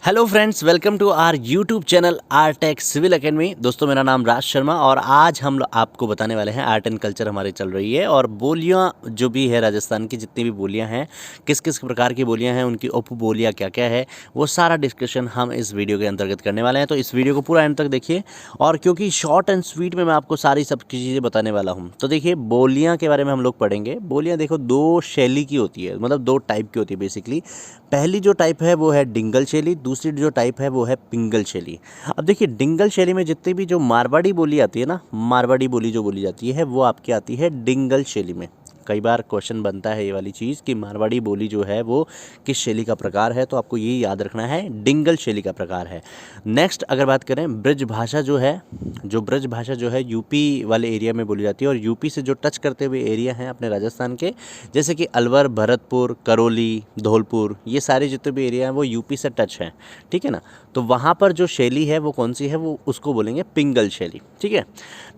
Hello friends, welcome to our YouTube channel art tech civil academy. दोस्तों, मेरा नाम राज शर्मा और आज हम आपको बताने वाले हैं आर्ट एंड कल्चर हमारी चल रही है और बोलियां जो भी है राजस्थान की जितनी भी बोलियां हैं, किस किस प्रकार की बोलियां हैं, उनकी उप बोलियां क्या क्या है, वो सारा डिस्कशन हम इस वीडियो के अंतर्गत करने वाले हैं। तो इस वीडियो को पूरा एंड तक देखिए और क्योंकि शॉर्ट एंड स्वीट में मैं आपको सारी सब चीज़ें बताने वाला हूँ। तो देखिए, बोलियाँ के बारे में हम लोग पढ़ेंगे। बोलियाँ देखो दो शैली की होती है, मतलब दो टाइप की होती है बेसिकली। पहली जो टाइप है वो है डिंगल शैली, दूसरी जो टाइप है वो है पिंगल शैली। अब देखिए, डिंगल शैली में जितनी भी जो मारवाड़ी बोली आती है ना, मारवाड़ी बोली जो बोली जाती है वो आपकी आती है डिंगल शैली में। कई बार क्वेश्चन बनता है ये वाली चीज़ कि मारवाड़ी बोली जो है वो किस शैली का प्रकार है, तो आपको ये याद रखना है डिंगल शैली का प्रकार है। नेक्स्ट अगर बात करें ब्रज भाषा जो है, जो ब्रज भाषा जो है यूपी वाले एरिया में बोली जाती है और यूपी से जो टच करते हुए एरिया हैं अपने राजस्थान के, जैसे कि अलवर, भरतपुर, करौली, धौलपुर, ये सारे जितने भी एरिया हैं वो यूपी से टच हैं, ठीक है ना। तो वहाँ पर जो शैली है वो कौन सी है, वो उसको बोलेंगे पिंगल शैली, ठीक है।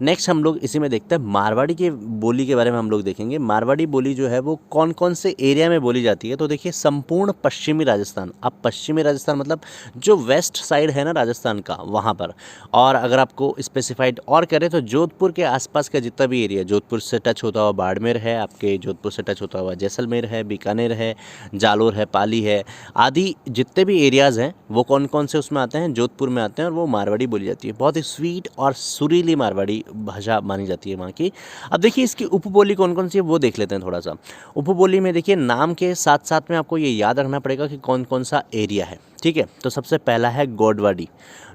नेक्स्ट हम लोग इसी में देखते हैं मारवाड़ी के बोली के बारे में हम लोग देखेंगे। मारवाड़ी बोली जो है वो कौन कौन से एरिया में बोली जाती है, तो देखिए संपूर्ण पश्चिमी राजस्थान। अब पश्चिमी राजस्थान मतलब जो वेस्ट साइड है ना राजस्थान का, वहाँ पर। और अगर आपको स्पेसिफाइड और करें तो जोधपुर के आसपास का जितना भी एरिया, जोधपुर से टच होता हुआ बाड़मेर है, आपके जोधपुर से टच होता हुआ जैसलमेर है, बीकानेर है, जालोर है, पाली है, आदि जितने भी एरियाज़ हैं वो कौन कौन से उसमें आते हैं, जोधपुर में आते हैं और वो मारवाड़ी बोली जाती है। बहुत ही स्वीट और सुरीली मारवाड़ी भाषा मानी जाती है वहाँ की। अब देखिए, इसकी उपबोली कौन कौन सी है वो देख लेते हैं थोड़ा सा। उपबोली में देखिए, नाम के साथ साथ में आपको ये याद रखना पड़ेगा कि कौन कौन सा एरिया है, ठीक है। तो सबसे पहला है गोडवाड़ी।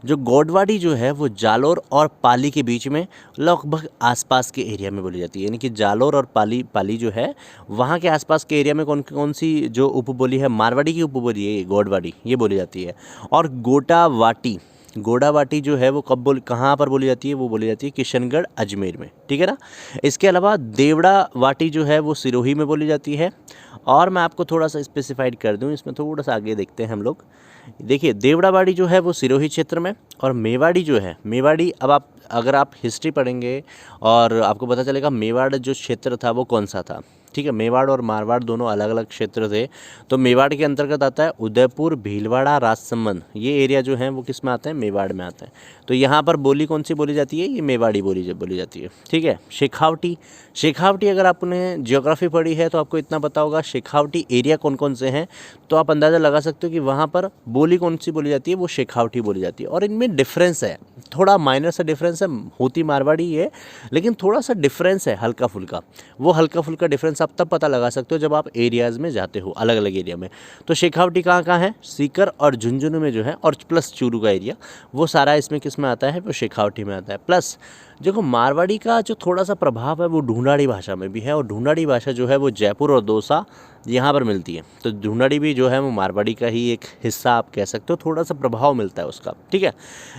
जो गोडवाड़ी जो है वो जालोर और पाली के बीच में लगभग आसपास के एरिया में बोली जाती है, यानी कि जालोर और पाली जो है वहाँ के आसपास के एरिया में कौन कौन सी जो उपबोली है, मारवाड़ी की उपबोली है ये गोडवाड़ी, ये बोली जाती है। और गोटावाटी, गोडावाटी जो है वो कहाँ पर बोली जाती है, वो बोली जाती है किशनगढ़, अजमेर में, ठीक है ना। इसके अलावा देवड़ा वाटी जो है वो सिरोही में बोली जाती है। और मैं आपको थोड़ा सा स्पेसिफाइड कर दूं, इसमें थोड़ा सा आगे देखते हैं हम लोग। देखिए, देवड़ावाड़ी जो है वो सिरोही क्षेत्र में, और मेवाड़ी जो है, मेवाड़ी, अब आप अगर आप हिस्ट्री पढ़ेंगे और आपको पता चलेगा मेवाड़ जो क्षेत्र था वो कौन सा था, ठीक है। मेवाड़ और मारवाड़ दोनों अलग अलग क्षेत्र थे। तो मेवाड़ के अंतर्गत आता है उदयपुर, भीलवाड़ा, राजसमंद, ये एरिया जो हैं वो किस में आते हैं, मेवाड़ में आते हैं। तो यहाँ पर बोली कौन सी बोली जाती है, ये मेवाड़ी बोली जाती है, ठीक है। शेखावटी, शेखावटी अगर आपने जियोग्राफी पढ़ी है तो आपको इतना पता होगा शेखावटी एरिया कौन कौन से हैं, तो आप अंदाज़ा लगा सकते हो कि वहाँ पर बोली कौन सी बोली जाती है, वो शेखावटी बोली जाती है। और इनमें डिफरेंस है, थोड़ा माइनर सा डिफरेंस है, होती मारवाड़ी है लेकिन थोड़ा सा डिफरेंस है हल्का फुल्का। वो हल्का फुल्का डिफरेंस आप तब पता लगा सकते हो जब आप एरियाज़ में जाते हो, अलग अलग एरिया में। तो शेखावटी कहाँ कहाँ है, सीकर और झुंझुनू में जो है, और प्लस चूरू का एरिया, वो सारा इसमें किस में आता है, वो शेखावटी में आता है। प्लस देखो, मारवाड़ी का जो थोड़ा सा प्रभाव है वो ढूंढाड़ी भाषा में भी है, और ढूंढाड़ी भाषा जो है वो जयपुर और दौसा यहाँ पर मिलती है। तो ढूंढाड़ी भी जो है वो मारवाड़ी का ही एक हिस्सा आप कह सकते हो, थोड़ा सा प्रभाव मिलता है उसका, ठीक है।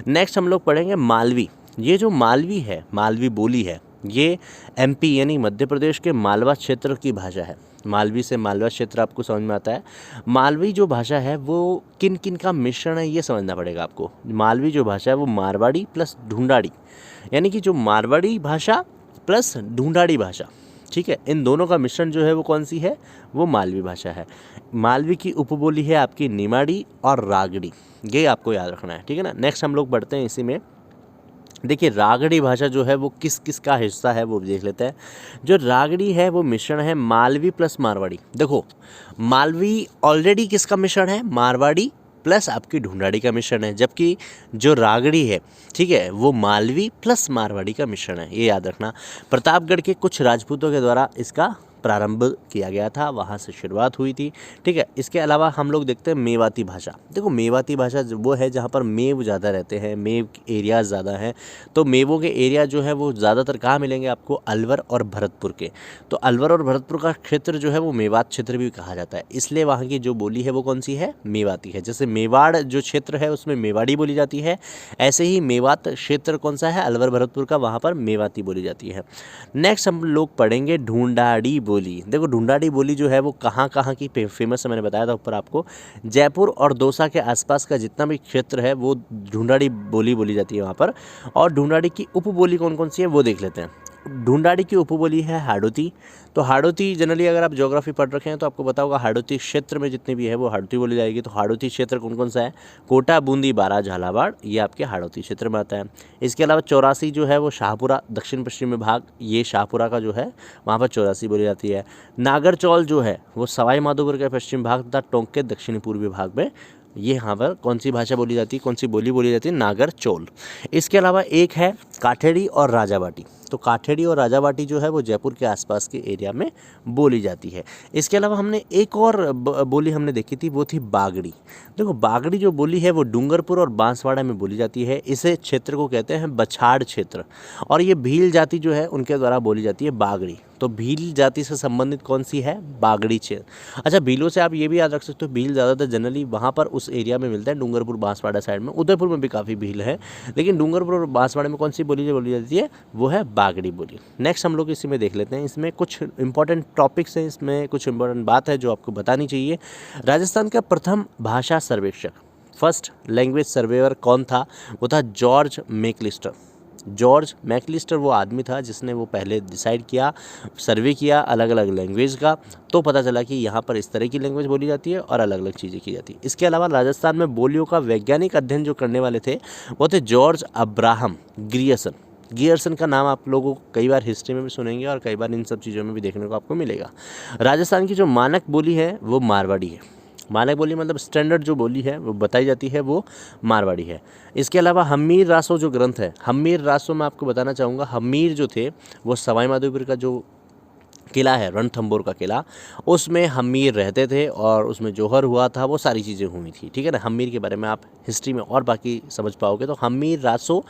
नेक्स्ट हम लोग पढ़ेंगे मालवी। ये जो मालवी है, मालवी बोली है, ये एमपी यानी मध्य प्रदेश के मालवा क्षेत्र की भाषा है। मालवी से मालवा क्षेत्र आपको समझ में आता है। मालवी जो भाषा है वो किन किन का मिश्रण है ये समझना पड़ेगा आपको। मालवी जो भाषा है वो मारवाड़ी प्लस ढूंढाड़ी, यानी कि जो मारवाड़ी भाषा प्लस ढूंढाड़ी भाषा, ठीक है, इन दोनों का मिश्रण जो है वो कौन सी है, वो मालवी भाषा है। मालवी की उपबोली है आपकी निमाड़ी और रागड़ी, ये आपको याद रखना है, ठीक है ना। नेक्स्ट हम लोग बढ़ते हैं इसी में। देखिए, रागड़ी भाषा जो है वो किस किस का हिस्सा है वो देख लेते हैं। जो रागड़ी है वो मिश्रण है मालवी प्लस मारवाड़ी। देखो, मालवी ऑलरेडी किसका मिश्रण है, मारवाड़ी प्लस आपकी ढूंढाड़ी का मिश्रण है, जबकि जो रागड़ी है, ठीक है, वो मालवी प्लस मारवाड़ी का मिश्रण है, ये याद रखना। प्रतापगढ़ के कुछ राजपूतों के द्वारा इसका प्रारंभ किया गया था, वहाँ से शुरुआत हुई थी, ठीक है। इसके अलावा हम लोग देखते हैं मेवाती भाषा। देखो, मेवाती भाषा वो है जहाँ पर मेव ज़्यादा रहते हैं, मेव एरियाज ज़्यादा हैं। तो मेवों के एरिया जो है वो ज़्यादातर कहाँ मिलेंगे आपको, अलवर और भरतपुर के। तो अलवर और भरतपुर का क्षेत्र जो है वो मेवात क्षेत्र भी कहा जाता है, इसलिए वहाँ की जो बोली है वो कौन सी है, मेवाती है। जैसे मेवाड़ जो क्षेत्र है उसमें मेवाड़ी बोली जाती है, ऐसे ही मेवात क्षेत्र कौन सा है, अलवर भरतपुर का, वहाँ पर मेवाती बोली जाती है। नेक्स्ट हम लोग पढ़ेंगे ढूंढाड़ी बोली। देखो, ढूंढाड़ी बोली जो है वो कहाँ कहाँ की फेमस है, मैंने बताया था ऊपर आपको। जयपुर और दौसा के आसपास का जितना भी क्षेत्र है वो ढूंढाड़ी बोली बोली जाती है वहाँ पर। और ढूंढाड़ी की उपबोली कौन कौन सी है वो देख लेते हैं। ढूंढाड़ी की उपबोली है हाड़ौती। तो हाड़ौती जनरली अगर आप ज्योग्राफी पढ़ रखे हैं तो आपको पता होगा हाड़ौती क्षेत्र में जितनी भी है वो हाड़ौती बोली जाएगी। तो हाड़ौती क्षेत्र कौन कौन सा है? कोटा, बूंदी, बारा, झालावाड़, ये आपके हाड़ौती क्षेत्र में आता है। इसके अलावा चौरासी जो है वो शाहपुरा दक्षिण पश्चिमी भाग, ये शाहपुरा का जो है वहाँ पर चौरासी बोली जाती है। नागरचौल जो है वो सवाई माधोपुर के पश्चिम भाग तथा टोंक के दक्षिणी पूर्वी भाग में, ये यहाँ पर कौन सी भाषा बोली जाती है, कौन सी बोली बोली जाती है? नागरचौल। इसके अलावा एक है काठेड़ी और राजाबाटी। तो काठेड़ी और राजाबाटी जो है वो जयपुर के आसपास के एरिया में बोली जाती है। इसके अलावा हमने एक और बोली हमने देखी थी, वो थी बागड़ी। देखो बागड़ी जो बोली है वो डूंगरपुर और बांसवाड़ा में बोली जाती है। इसे क्षेत्र को कहते हैं बछाड़ क्षेत्र, और ये भील जाति जो है उनके द्वारा बोली जाती है बागड़ी। तो भील जाति से संबंधित कौन सी है? बागड़ी क्षेत्र। अच्छा, भीलों से आप ये भी याद रख सकते हो, भील ज़्यादातर जनरली वहाँ पर उस एरिया में मिलता है, डूंगरपुर बांसवाड़ा साइड में। उदयपुर में भी काफ़ी भील है, लेकिन डूंगरपुर और बांसवाड़ा में कौन सी बोली जाती है? वो है बागड़ी बोली। नेक्स्ट हम लोग इसी में देख लेते हैं। इसमें कुछ इंपॉर्टेंट टॉपिक्स हैं, इसमें कुछ इंपॉर्टेंट बात है जो आपको बतानी चाहिए। राजस्थान का प्रथम भाषा सर्वेक्षक, फर्स्ट लैंग्वेज सर्वेयर कौन था? वो था जॉर्ज मैकलिस्टर। जॉर्ज मैकलिस्टर वो आदमी था जिसने वो पहले डिसाइड किया, सर्वे किया अलग अलग लैंग्वेज का, तो पता चला कि यहाँ पर इस तरह की लैंग्वेज बोली जाती है और अलग अलग चीज़ें की जाती है। इसके अलावा राजस्थान में बोलियों का वैज्ञानिक अध्ययन जो करने वाले थे वो थे जॉर्ज अब्राहम ग्रियर्सन। गियर्सन का नाम आप लोगों को कई बार हिस्ट्री में भी सुनेंगे और कई बार इन सब चीज़ों में भी देखने को आपको मिलेगा। राजस्थान की जो मानक बोली है वो मारवाड़ी है। मानक बोली मतलब स्टैंडर्ड जो बोली है वो बताई जाती है वो मारवाड़ी है। इसके अलावा हम्मीर रासो जो ग्रंथ है, हम्मीर रासो में आपको बताना चाहूँगा, हम्मीर जो थे वो सवाई माधोपुर का जो किला है, रणथंभौर का किला, उसमें हम्मीर रहते थे और उसमें जौहर हुआ था, वो सारी चीज़ें हुई थी। ठीक है ना, हम्मीर के बारे में आप हिस्ट्री में और बाकी समझ पाओगे। तो हम्मीर रासो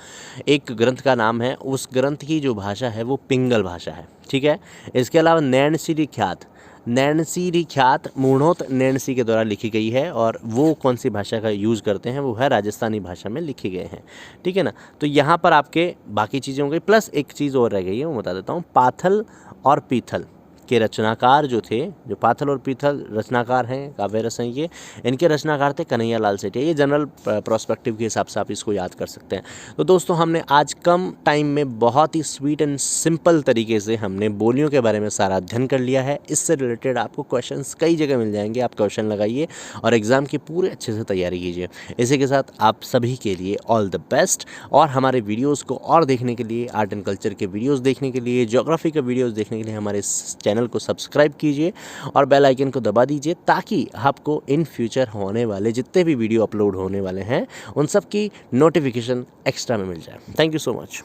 एक ग्रंथ का नाम है, उस ग्रंथ की जो भाषा है वो पिंगल भाषा है। ठीक है। इसके अलावा नैनसीरी ख्यात, नैनसीरी ख्यात मूर्णोत नैनसी के द्वारा लिखी गई है, और वो कौन सी भाषा का यूज़ करते हैं? वो है राजस्थानी भाषा में लिखे गए हैं। ठीक है ना। तो यहाँ पर आपके बाकी चीज़ें हो गई, प्लस एक चीज़ और रह गई है, वो बता देता हूँ। पाथल और पीथल के रचनाकार जो थे, जो पाथल और पीथल रचनाकार हैं, काव्य रस हैं ये, इनके रचनाकार थे कन्हैया लाल सेठिया। ये जनरल प्रोस्पेक्टिव के हिसाब से आप इसको याद कर सकते हैं। तो दोस्तों हमने आज कम टाइम में बहुत ही स्वीट एंड सिंपल तरीके से हमने बोलियों के बारे में सारा अध्ययन कर लिया है। इससे रिलेटेड आपको क्वेश्चंस कई जगह मिल जाएंगे, आप क्वेश्चन लगाइए और एग्ज़ाम की पूरे अच्छे से तैयारी कीजिए। इसी के साथ आप सभी के लिए ऑल द बेस्ट, और हमारे वीडियोज़ को और देखने के लिए, आर्ट एंड कल्चर के वीडियोज़ देखने के लिए, ज्योग्राफी के वीडियोज़ देखने के लिए हमारे चैनल को सब्सक्राइब कीजिए और बेल आइकन को दबा दीजिए, ताकि आपको इन फ्यूचर होने वाले जितने भी वीडियो अपलोड होने वाले हैं उन सब की नोटिफिकेशन एक्स्ट्रा में मिल जाए। Thank you so much.